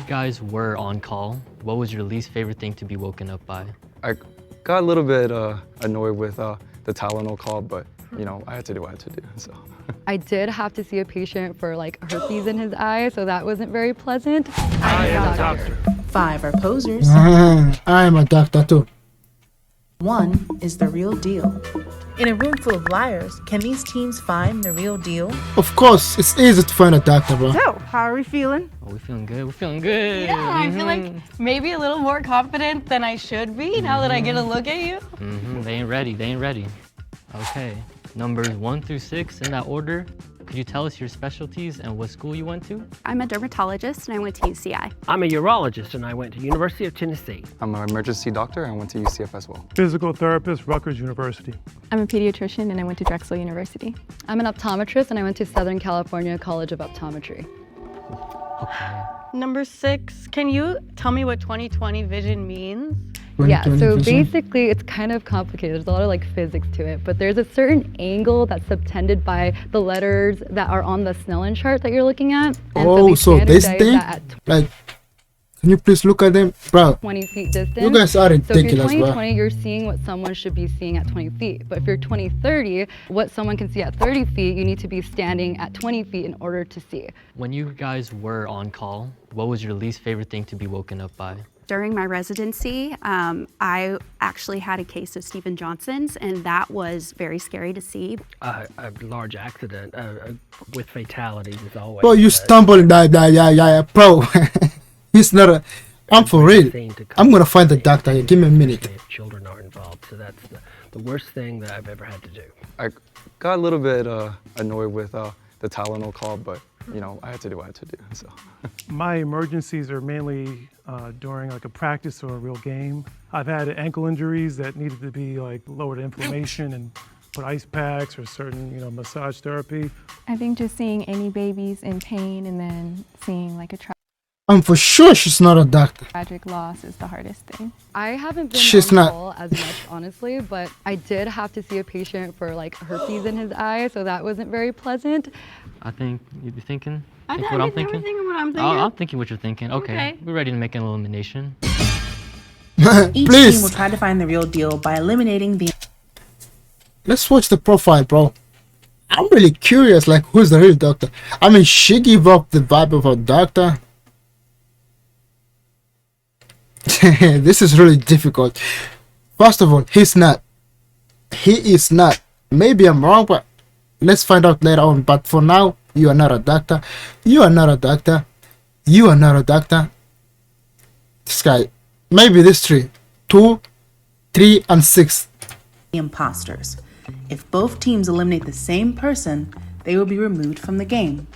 guys were on call, what was your least favorite thing to be woken up by? I got a little bit annoyed with the Tylenol call, but you know, I had to do what I had to do, so. I did have to see a patient for like herpes in his eye, so that wasn't very pleasant. I am a doctor. 5 are posers. I am a doctor too. 1 is the real deal. In a room full of liars, can these teams find the real deal? Of course, it's easy to find a doctor, bro. So, how are we feeling? Oh, we're feeling good, we're feeling good. Yeah, I feel like maybe a little more confident than I should be now that I get a look at you. They ain't ready, they ain't ready. Okay, numbers 1 through 6 in that order. Could you tell us your specialties and what school you went to? I'm a dermatologist and I went to UCI. I'm a urologist and I went to University of Tennessee. I'm an emergency doctor and I went to UCF as well. Physical therapist, Rutgers University. I'm a pediatrician and I went to Drexel University. I'm an optometrist and I went to Southern California College of Optometry. Okay. Number 6, can you tell me what 20/20 vision means? Yeah, so basically it's kind of complicated. There's a lot of like physics to it, but there's a certain angle that's subtended by the letters that are on the Snellen chart that you're looking at. And Oh, so this standardize thing? that at Like, can you please look at them? Bro, 20 feet distance. you guys are So if ridiculous, you're bro. 20/20, you're seeing what someone should be seeing at 20 feet. But if you're 20/30, what someone can see at 30 feet, you need to be standing at 20 feet in order to see. When you guys were on call, what was your least favorite thing to be woken up by? During my residency, I actually had a case of Stephen Johnson's, and that was very scary to see. A large accident with fatalities is always. Bro, you stumble, bro. He's not a. I'm for real. I'm gonna find the doctor here. Give me a minute. If children are involved, so that's the worst thing that I've ever had to do. I got a little bit annoyed with the Tylenol call, but you know, I had to do what I had to do, so. My emergencies are mainly during like a practice or a real game. I've had ankle injuries that needed to be like lowered inflammation and put ice packs or certain, you know, massage therapy. I think just seeing any babies in pain and then seeing like a I'm for sure she's not a doctor. tragic loss is the hardest thing. I haven't been She's on not. call as much, honestly, but I did have to see a patient for like herpes in his eye, so that wasn't very pleasant. I think you'd be thinking? I Think think what I'm never thinking? thinking what I'm thinking. Oh, I'm thinking what you're thinking. Okay. Okay. We're ready to make an elimination. Each team will Please, try to find the real deal by eliminating the let's watch the profile, bro. I'm really curious, like, who's the real doctor? I mean, she give up the vibe of a doctor. This is really difficult. First of all, he's not. He is not. Maybe I'm wrong, but let's find out later on. But for now, you are not a doctor. You are not a doctor. You are not a doctor. This guy. Maybe this 3. 2, 3, and 6. imposters. If both teams eliminate the same person, they will be removed from the game.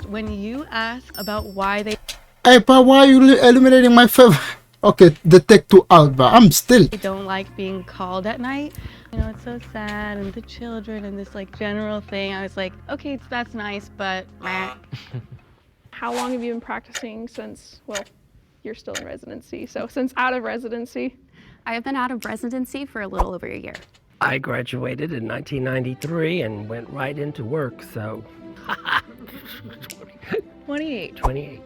When you ask about why they Hey, but why are you eliminating my favorite? Okay, the take 2 out, but I'm still. don't like being called at night, you know, it's so sad, and the children and this like general thing, I was like, okay, that's nice, but meh. How long have you been practicing since, well, you're still in residency, so since out of residency? I have been out of residency for a little over a year. I graduated in 1993 and went right into work, so 28. 28.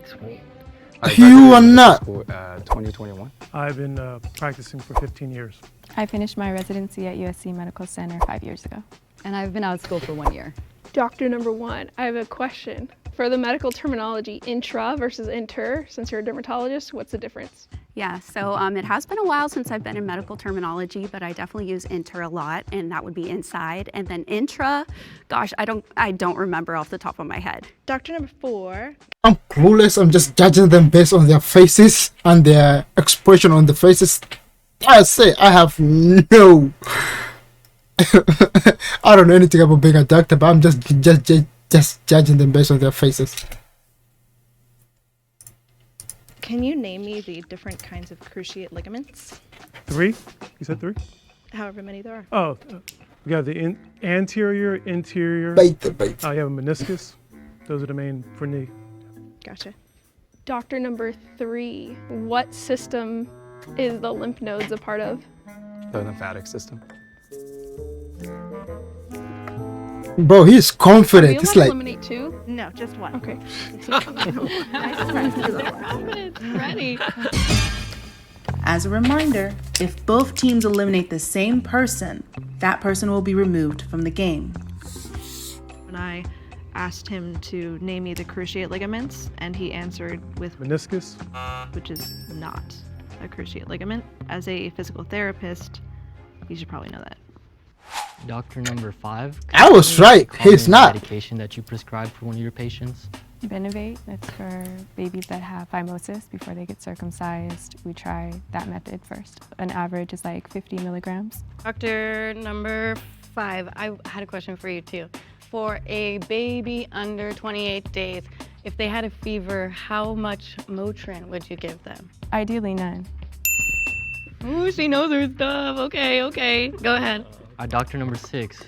I You are graduated not. school, 2021. I've been practicing for 15 years. I finished my residency at USC Medical Center 5 years ago. And I've been out of school for 1 year. Doctor number 1, I have a question. For the medical terminology, intra versus inter, since you're a dermatologist, what's the difference? Yeah, so it has been a while since I've been in medical terminology, but I definitely use inter a lot, and that would be inside. And then intra, gosh, I don't remember off the top of my head. Doctor number 4, I'm clueless. I'm just judging them based on their faces and their expression on the faces. I say I have no. I don't know anything about being a doctor, but I'm just judging them based on their faces. Can you name me the different kinds of cruciate ligaments? 3? You said 3? However many there are. Oh, we got the anterior, interior. Bait. You have a meniscus. Those are the main for knee. Gotcha. Doctor number 3, what system is the lymph nodes a part of? The lymphatic system. Bro, he's confident. Do It's you want to like, eliminate two? No, just one. Okay. Ready. As a reminder, if both teams eliminate the same person, that person will be removed from the game. And I asked him to name me the cruciate ligaments, and he answered with Meniscus. which is not a cruciate ligament. As a physical therapist, you should probably know that. Doctor number 5. I was right. He's Common not. medication that you prescribe for one of your patients. Benivate, that's for babies that have phimosis before they get circumcised. We try that method first. An average is like 50 milligrams. Doctor number 5, I had a question for you too. For a baby under 28 days, if they had a fever, how much Motrin would you give them? Ideally none. Ooh, she knows her stuff. Okay. Go ahead. Doctor number 6.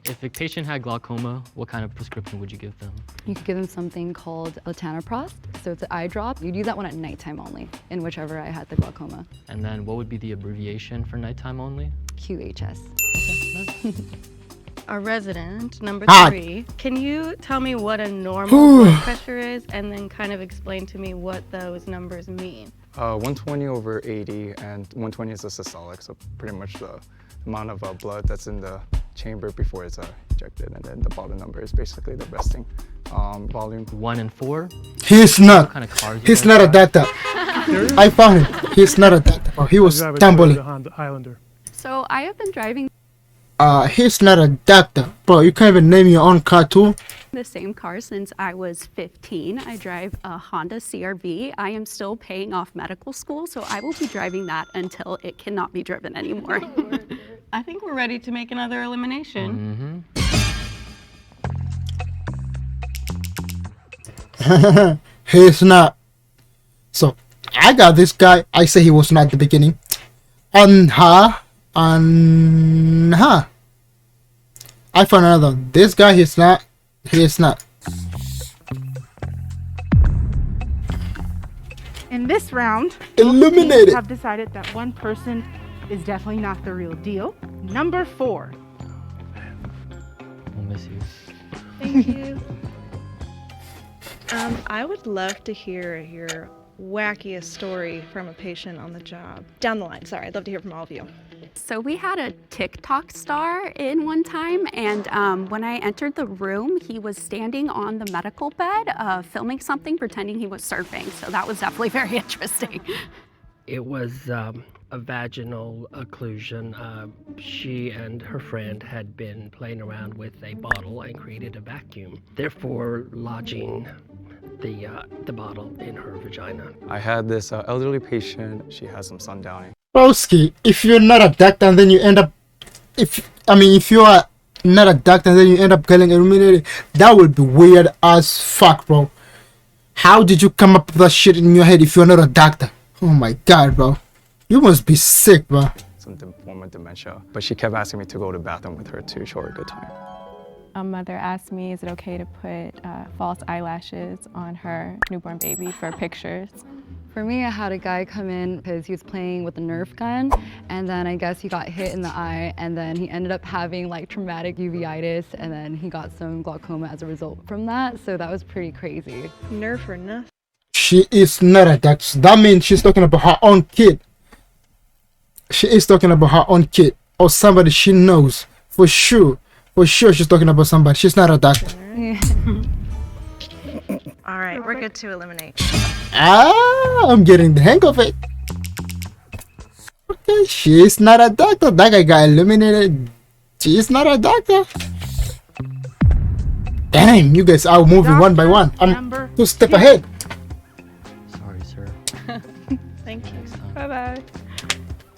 If a patient had glaucoma, what kind of prescription would you give them? You could give them something called latanoprost. So it's an eye drop. You'd use that one at nighttime only, in whichever I had the glaucoma. And then what would be the abbreviation for nighttime only? QHS. Our resident, number Ah. 3, can you tell me what a normal blood pressure is and then kind of explain to me what those numbers mean? 120 over 80, and 120 is a systolic, so pretty much the amount of blood that's in the chamber before it's ejected, and then the bottom number is basically the resting volume. 1 and 4. He's not. What kind of cars you He's guys not a drive? doctor. I found him. He's not a doctor. Bro. He was I drive a tumbling. Toyota Honda Highlander. So I have been driving He's not a doctor. Bro, you can't even name your own car too. the same car since I was 15. I drive a Honda CRV. I am still paying off medical school, so I will be driving that until it cannot be driven anymore. I think we're ready to make another elimination. He's not. So I got this guy. I say he was not at the beginning. I found another. This guy, he's not. He is not. In this round, Eliminated. have decided that one person is definitely not the real deal. Number 4. We'll miss you. Thank you. I would love to hear your wackiest story from a patient on the job. Down the line, sorry. I'd love to hear from all of you. So we had a TikTok star in one time, and when I entered the room, he was standing on the medical bed, filming something, pretending he was surfing. So that was definitely very interesting. It was a vaginal occlusion. She and her friend had been playing around with a bottle and created a vacuum, therefore lodging the bottle in her vagina. I had this elderly patient. She had some sundowning. Broski, if you're not a doctor and then you end up, if you are not a doctor and then you end up getting eliminated, that would be weird as fuck, bro. How did you come up with that shit in your head if you're not a doctor? Oh my god, bro. You must be sick, bro. Some form of dementia. But she kept asking me to go to the bathroom with her to show her a good time. A mother asked me, is it okay to put false eyelashes on her newborn baby for pictures? For me, I had a guy come in because he was playing with a Nerf gun, and then I guess he got hit in the eye, and then he ended up having like traumatic uveitis, and then he got some glaucoma as a result from that. So that was pretty crazy. Nerf or nothing. She is not a doctor. That means she's talking about her own kid. She is talking about her own kid or somebody she knows for sure. For sure, she's talking about somebody. She's not a doctor. All right, we're good to eliminate. I'm getting the hang of it. Okay, she's not a doctor. That guy got eliminated. She's not a doctor. Damn, you guys are moving one by one. I'm 2 steps ahead. Sorry, sir. Thank you. Bye-bye.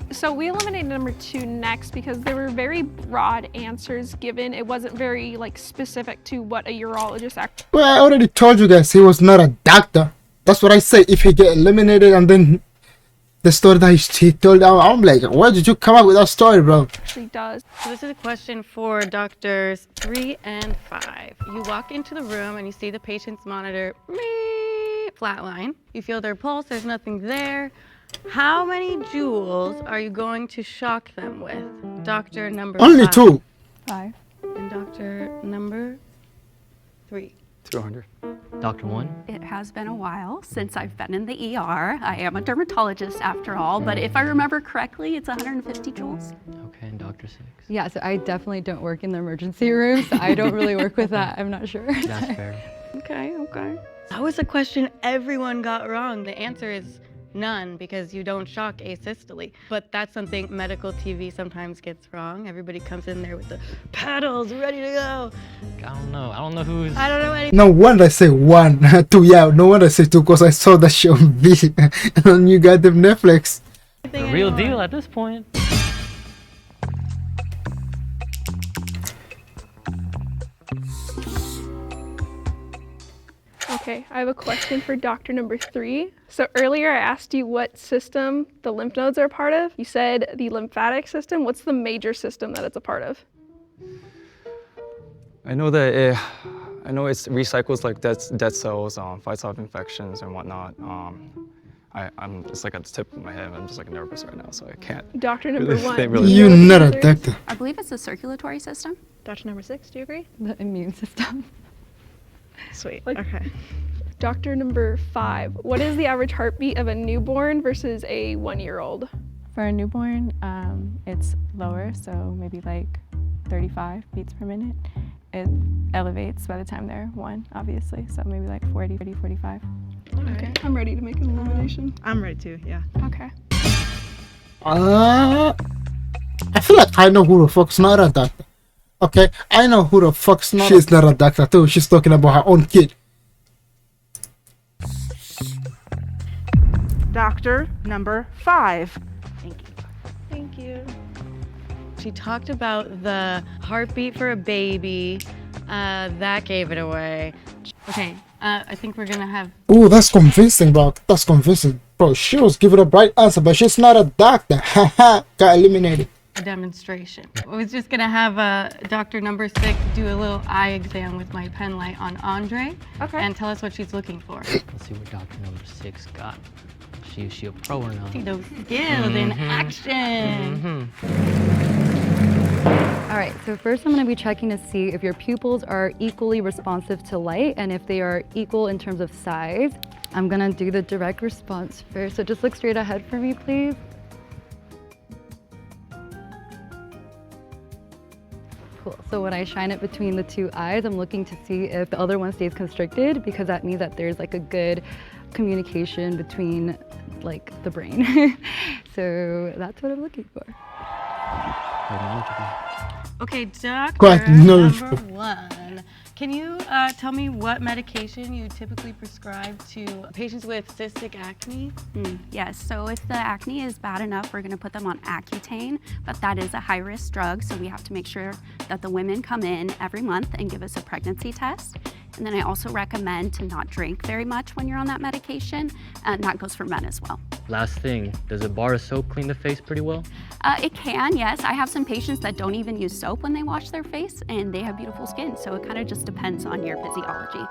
So we eliminated number 2 next because there were very broad answers given. It wasn't very specific to what a urologist actually. Well, I already told you guys he was not a doctor. That's what I say. If he get eliminated and then the story that he told, I'm like, where did you come up with that story, bro? Actually does. So this is a question for doctors 3 and 5. You walk into the room and you see the patient's monitor flatline. You feel their pulse, there's nothing there. How many joules are you going to shock them with? Doctor number Only 5. 2. 5. And And Doctor number 3. 200. Dr. 1? It has been a while since I've been in the ER. I am a dermatologist after all, but if I remember correctly, it's 150 joules. Okay, and Dr. 6? Yeah, so I definitely don't work in the emergency room, so I don't really work with that. I'm not sure. That's fair. Okay. That was a question everyone got wrong. The answer is none, because you don't shock asystole. But that's something medical TV sometimes gets wrong. Everybody comes in there with the paddles ready to go. I don't know. I don't know who's... I don't know anything. No wonder I say 1, 2, yeah. No wonder I say 2, because I saw that show on you goddamn Netflix. The real deal at this point. Okay, I have a question for doctor number 3. So earlier I asked you what system the lymph nodes are a part of. You said the lymphatic system. What's the major system that it's a part of? I know that it recycles like dead cells, fights off infections and whatnot. I'm just like at the tip of my head. I'm just like nervous right now, so I can't. Doctor number 1. Really You're not a doctor. I believe it's the circulatory system. Doctor number 6, do you agree? The immune system. Sweet. Like- Okay. Doctor number 5. What is the average heartbeat of a newborn versus a 1-year-old? For a newborn, it's lower, so maybe like 35 beats per minute. It elevates by the time they're 1, obviously, so maybe like 40, 45. Okay, I'm ready to make an elimination. I'm ready too, yeah. Okay. I feel like I know who the fuck's not a doctor. Okay, I know who the fuck's not. She's not a doctor too. She's talking about her own kid. Doctor number 5. Thank you. She talked about the heartbeat for a baby. That gave it away. Okay, I think we're gonna have Oh, that's convincing, bro. That's convincing, bro. She was giving a right answer, but she's not a doctor. Haha, got eliminated. a demonstration. I was just gonna have Dr. Number 6 do a little eye exam with my pen light on Andre. Okay. And tell us what she's looking for. Let's see what Dr. Number 6 got. She a pro or not? See those skills in action. All right, so first I'm gonna be checking to see if your pupils are equally responsive to light and if they are equal in terms of size. I'm gonna do the direct response first, so just look straight ahead for me, please. Cool, so when I shine it between the two eyes, I'm looking to see if the other one stays constricted, because that means that there's like a good communication between like the brain. So that's what I'm looking for. Okay, Doctor Quite Number knowledgeable. 1, can you tell me what medication you typically prescribe to patients with cystic acne? Yes, so if the acne is bad enough, we're gonna put them on Accutane, but that is a high-risk drug, so we have to make sure that the women come in every month and give us a pregnancy test. And then I also recommend to not drink very much when you're on that medication, and that goes for men as well. Last thing, does a bar of soap clean the face pretty well? It can, yes. I have some patients that don't even use soap when they wash their face, and they have beautiful skin, so it kind of just depends on your physiology.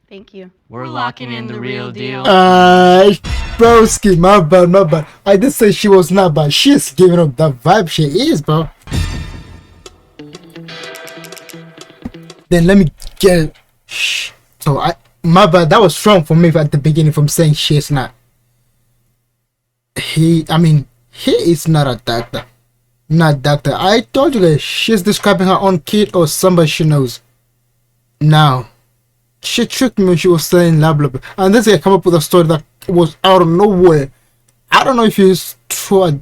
Thank you. We're locking in the real deal. Broski, my bad, my bad. I did say she was not bad. She's giving up that vibe she is, bro. Then let me get. Shh. So my bad. That was strong for me at the beginning from saying she's not. He is not a doctor. Not doctor. I told you guys she's describing her own kid or somebody she knows. Now, she tricked me when she was saying blah blah blah. And this guy come up with a story that was out of nowhere. I don't know if he's true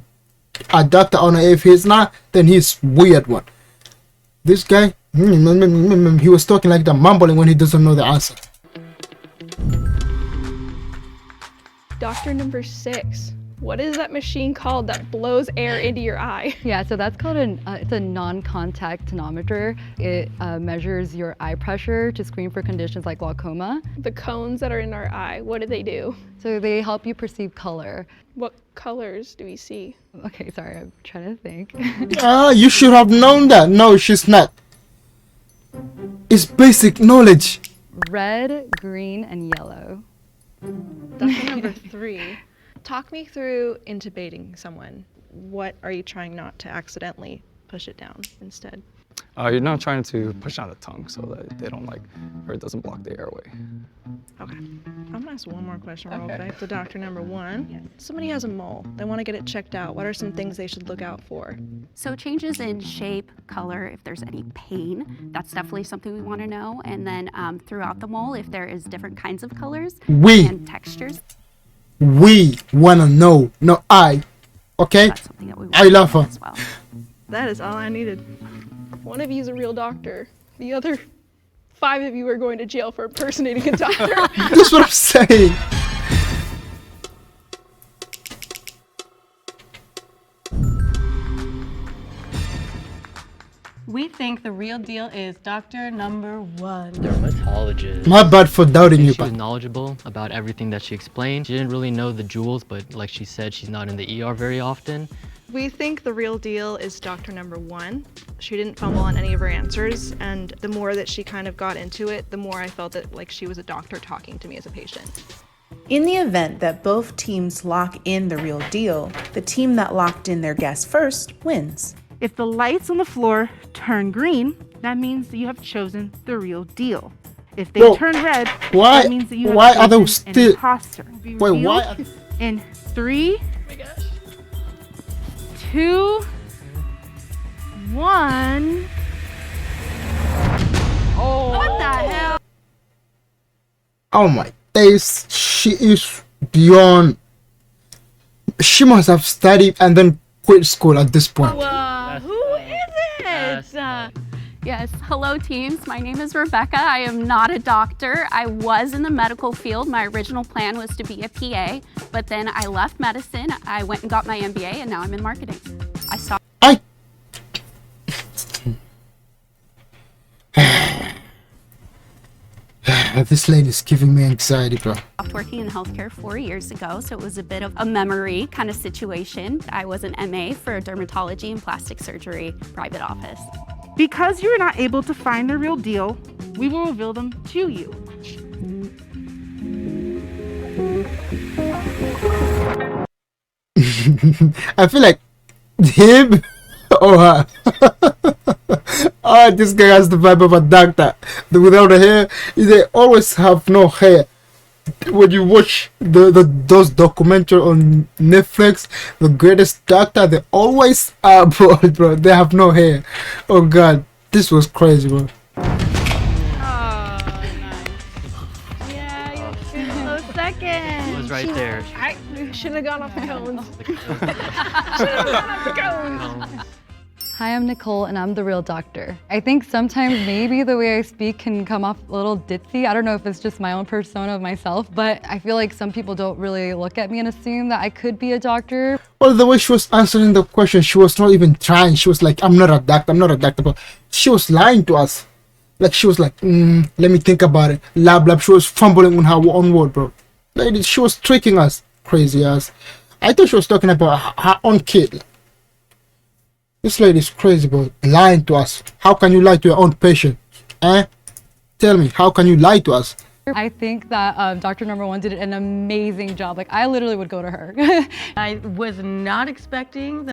a doctor or not. If he's not, then he's weird one. This guy, he was talking like that, mumbling when he doesn't know the answer. Doctor Number 6. What is that machine called that blows air into your eye? Yeah, so that's called it's a non-contact tonometer. It measures your eye pressure to screen for conditions like glaucoma. The cones that are in our eye, what do they do? So they help you perceive color. What colors do we see? Okay, sorry, I'm trying to think. You should have known that. No, she's not. It's basic knowledge. Red, green, and yellow. Doctor Number 3. Talk me through intubating someone. What are you trying not to accidentally push it down instead? You're not trying to push out the tongue so that they don't or it doesn't block the airway. Okay. I'm gonna ask one more question real quick to doctor number 1. Somebody has a mole. They want to get it checked out. What are some things they should look out for? So changes in shape, color, if there's any pain, that's definitely something we want to know. And then throughout the mole, if there is different kinds of colors and textures. We wanna know, no I. Okay? That's something that we I love her. as well. That is all I needed. One of you is a real doctor. The other 5 of you are going to jail for impersonating a doctor. That's what I'm saying. We think the real deal is doctor number 1. Dermatologist. My bad for doubting you, She was but knowledgeable about everything that she explained. She didn't really know the jewels, but like she said, she's not in the ER very often. We think the real deal is doctor number 1. She didn't fumble on any of her answers, and the more that she kind of got into it, the more I felt that like she was a doctor talking to me as a patient. In the event that both teams lock in the real deal, the team that locked in their guess first wins. If the lights on the floor turn green, that means that you have chosen the real deal. If they Bro, turn red, why- that means that you have why are chosen those an still- imposter. Wait, why are- In 3, 2, 1. What the hell? oh my days, she is beyond. She must have studied and then quit school at this point. Who is it? Yes, hello teams. My name is Rebecca. I am not a doctor. I was in the medical field. My original plan was to be a PA, but then I left medicine. I went and got my MBA, and now I'm in marketing. I stopped. This lady's giving me anxiety, bro. Stopped working in healthcare 4 years ago, so it was a bit of a memory kind of situation. I was an MA for dermatology and plastic surgery private office. Because you were not able to find the real deal, we will reveal them to you. I feel like him or her. Oh, this guy has the vibe of a doctor. Without the hair, they always have no hair. When you watch those documentary on Netflix, The Greatest Doctor, they always are bald, bro. They have no hair. Oh god, this was crazy, bro. It was right there. I should have gone off the cones. Should have gone off the cones. Hi, I'm Nicole, and I'm the real doctor. I think sometimes maybe the way I speak can come off a little ditzy. I don't know if it's just my own persona of myself, but I feel like some people don't really look at me and assume that I could be a doctor. Well, the way she was answering the question, she was not even trying. She was like, I'm not a doctor, I'm not a doctor. But she was lying to us. Like, she was like, let me think about it. Lab. She was fumbling on her own word, bro. Lady, she was tricking us. Crazy ass. I thought she was talking about her own kid. This lady is crazy, bro. Lying to us. How can you lie to your own patient? Tell me, how can you lie to us? I think that Dr. Number 1 did an amazing job. Like, I literally would go to her. I was not expecting